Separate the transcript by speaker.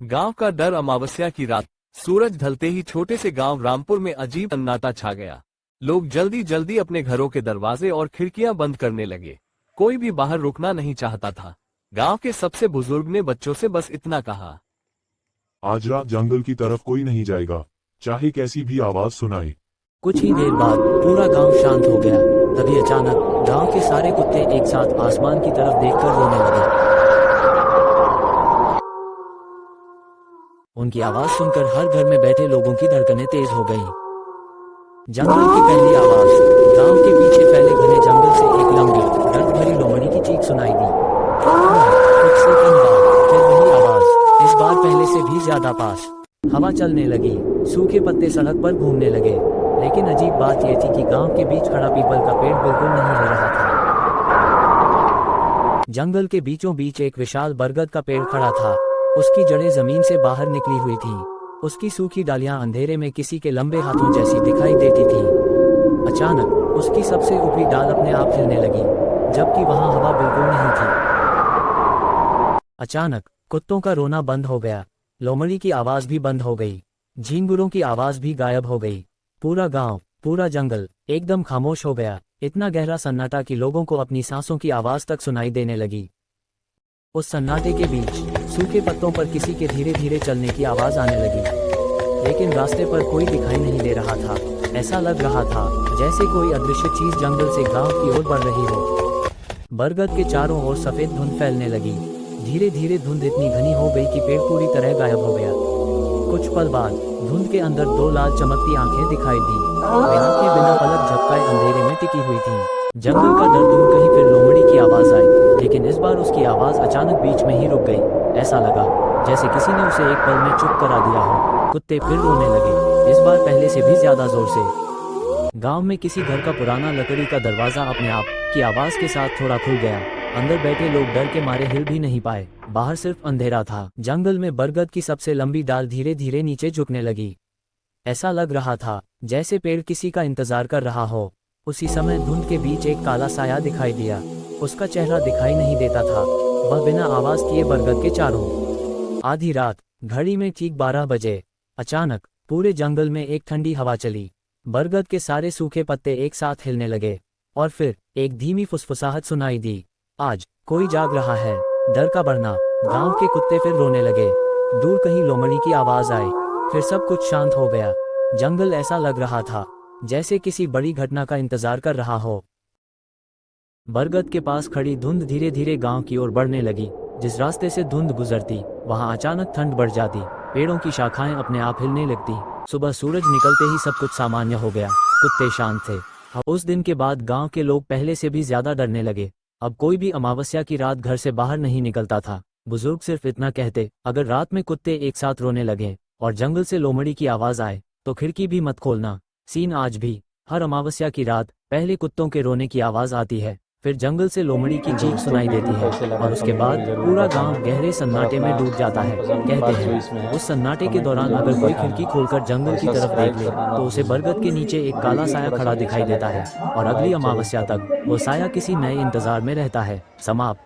Speaker 1: गांव का डर। अमावस्या की रात सूरज ढलते ही छोटे से गांव रामपुर में अजीब सन्नाटा छा गया। लोग जल्दी जल्दी अपने घरों के दरवाजे और खिड़कियां बंद करने लगे। कोई भी बाहर रुकना नहीं चाहता था। गांव के सबसे बुजुर्ग ने बच्चों से बस इतना कहा,
Speaker 2: आज रात जंगल की तरफ कोई नहीं जाएगा, चाहे कैसी भी आवाज सुनाए।
Speaker 3: कुछ ही देर बाद पूरा गांव शांत हो गया। तभी अचानक गांव के सारे कुत्ते एक साथ आसमान की तरफ देखकर रोने लगे। उनकी आवाज सुनकर हर घर में बैठे लोगों की धड़कनें तेज हो गईं। जंगल की पहली आवाज। गांव के पीछे फैले घने जंगल से एक लंबी दर्द भरी लोमड़ी की चीख सुनाई दी। कुछ सेकंड बाद फिर वही आवाज, इस बार पहले से भी ज्यादा पास। हवा चलने लगी, सूखे पत्ते सड़क पर घूमने लगे। लेकिन अजीब बात यह थी कि गांव के बीच खड़ा पीपल का पेड़ बिल्कुल नहीं हिल रहा था। जंगल के बीचों बीच एक विशाल बरगद का पेड़ खड़ा था। उसकी जड़ें जमीन से बाहर निकली हुई थीं। उसकी सूखी डालियां अंधेरे में किसी के लंबे हाथों जैसी दिखाई देती थीं। अचानक उसकी सबसे ऊपरी डाल अपने आप हिलने लगी, जबकि वहां हवा बिल्कुल नहीं थी। अचानक कुत्तों का रोना बंद हो गया, लोमड़ी की आवाज भी बंद हो गई, झींगुरों की आवाज भी गायब हो गई। पूरा गांव, पूरा जंगल एकदम खामोश हो गया। इतना गहरा सन्नाटा कि लोगों को अपनी सांसों की आवाज तक सुनाई देने लगी। उस सन्नाटे के बीच सूखे पत्तों पर किसी के धीरे धीरे चलने की आवाज आने लगी, लेकिन रास्ते पर कोई दिखाई नहीं दे रहा था। ऐसा लग रहा था जैसे कोई अदृश्य चीज जंगल से गांव की ओर बढ़ रही हो। बरगद के चारों ओर सफेद धुंध फैलने लगी। धीरे धीरे धुंध इतनी घनी हो गई कि पेड़ पूरी तरह गायब हो गया। कुछ पल बाद धुंध के अंदर दो लाल चमकती आंखें दिखाई दी। वे आंखें बिना पलक झपकाए अंधेरे में टिकी हुई थीं। जंगल का डर दूर कहीं फिर लोमड़ी की आवाज आई, लेकिन इस बार उसकी आवाज अचानक बीच में ही रुक गई। ऐसा लगा जैसे किसी ने उसे एक पल में चुप करा दिया हो। कुत्ते फिर रोने लगे, इस बार पहले से भी ज्यादा जोर से। गांव में किसी घर का पुराना लकड़ी का दरवाजा अपने आप की आवाज के साथ थोड़ा खुल गया। अंदर बैठे लोग डर के मारे हिल भी नहीं पाए। बाहर सिर्फ अंधेरा था। जंगल में बरगद की सबसे लंबी डाल धीरे धीरे नीचे झुकने लगी। ऐसा लग रहा था जैसे पेड़ किसी का इंतजार कर रहा हो। उसी समय धुंध के बीच एक काला साया दिखाई दिया। उसका चेहरा दिखाई नहीं देता था। वह बिना आवाज किए बरगद के चारों। आधी रात, घड़ी में ठीक 12 बजे, अचानक पूरे जंगल में एक ठंडी हवा चली। बरगद के सारे सूखे पत्ते एक साथ हिलने लगे और फिर एक धीमी फुसफुसाहट सुनाई दी। आज कोई जाग रहा है। डर का बढ़ना, गांव के कुत्ते फिर रोने लगे। दूर कहीं लोमड़ी की आवाज आई। फिर सब कुछ शांत हो गया। जंगल ऐसा लग रहा था जैसे किसी बड़ी घटना का इंतजार कर रहा हो। बरगद के पास खड़ी धुंध धीरे धीरे गांव की ओर बढ़ने लगी। जिस रास्ते से धुंध गुजरती वहां अचानक ठंड बढ़ जाती। पेड़ों की शाखाएं अपने आप हिलने लगती। सुबह सूरज निकलते ही सब कुछ सामान्य हो गया। कुत्ते शांत थे। उस दिन के बाद गांव के लोग पहले से भी ज्यादा डरने लगे। अब कोई भी अमावस्या की रात घर से बाहर नहीं निकलता था। बुजुर्ग सिर्फ इतना कहते, अगर रात में कुत्ते एक साथ रोने लगे और जंगल से लोमड़ी की आवाज आए तो खिड़की भी मत खोलना। सीन आज भी, हर अमावस्या की रात पहले कुत्तों के रोने की आवाज आती है, फिर जंगल से लोमड़ी की चीख सुनाई देती है और उसके बाद पूरा गांव गहरे सन्नाटे में डूब जाता है। कहते हैं उस सन्नाटे के दौरान अगर कोई खिड़की खोलकर जंगल की तरफ देख ले तो उसे बरगद के नीचे एक काला साया खड़ा दिखाई देता है और अगली अमावस्या तक वो साया किसी नए इंतजार में रहता है। समाप्त।